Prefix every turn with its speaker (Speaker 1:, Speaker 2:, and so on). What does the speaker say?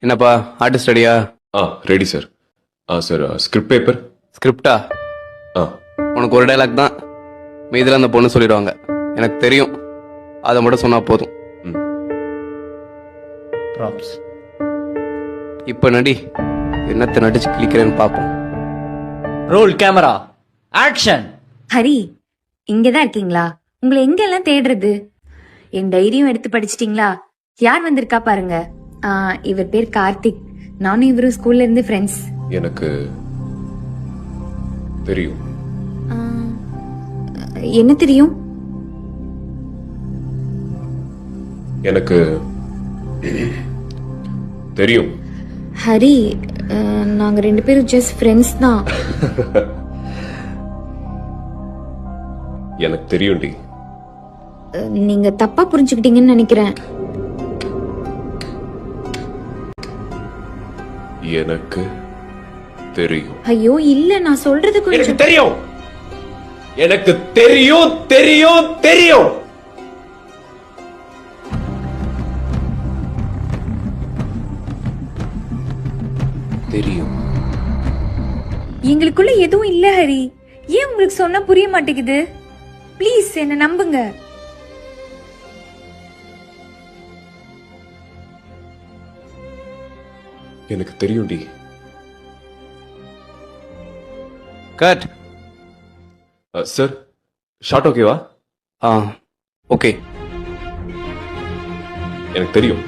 Speaker 1: என்னப்பா ஆர்டிஸ்ட் ரெடியா?
Speaker 2: Ready sir. Sir script paper.
Speaker 1: ஸ்கிரிப்டா? உனக்கு ஒரு டைலாக் தான், மீதில் அந்த பொண்ணு சொல்லிடுவாங்க. எனக்கு தெரியும், அதை மட்டும் சொன்னா போதும்.
Speaker 3: ப்ராப்ஸ்.
Speaker 1: இப்போ நடி, என்னத்தை நடிச்சு கிளிக்கிறேன்னு பார்ப்போம்.
Speaker 3: Role camera action.
Speaker 4: ஹரி, இங்கதான் இருக்கீங்களா? உங்களை எங்கெல்லாம் தேடுறது? என் டைரியும் எடுத்து படிச்சிட்டீங்களா? யார் வந்திருக்கா பாருங்க. இவர் பேர் கார்த்திக். நானும் இவரும் ஸ்கூல்ல இருந்து ஃப்ரெண்ட்ஸ்.
Speaker 2: எனக்கு தெரியும்.
Speaker 4: என்ன தெரியும்?
Speaker 2: எனக்கு தெரியும்.
Speaker 4: ஹரி, நாங்க 2 பேரும் ஜஸ்ட் ஃப்ரெண்ட்ஸ் தான்.
Speaker 2: எனக்கு தெரியும்டி.
Speaker 4: நீங்க தப்பா புரிஞ்சுக்கிட்டீங்கன்னு நினைக்கிறேன்.
Speaker 2: எனக்கு தெரியும்.
Speaker 4: ஐயோ இல்ல, நான் சொல்றது
Speaker 2: எனக்கு
Speaker 4: கொஞ்சம்.
Speaker 2: தெரியும். எனக்கு தெரியும் தெரியும் தெரியும். தெரியும்.
Speaker 4: எங்களுக்குள்ள எதுவும் இல்ல ஹரி. ஏன் உங்களுக்கு சொன்னா புரிய மாட்டேங்குது? ப்ளீஸ் என்ன நம்புங்க.
Speaker 2: எனக்கு தெரியும்டி.
Speaker 1: கட்.
Speaker 2: சார் ஷார்ட் ஓகேவா?
Speaker 1: ஓகே.
Speaker 2: எனக்கு தெரியும்.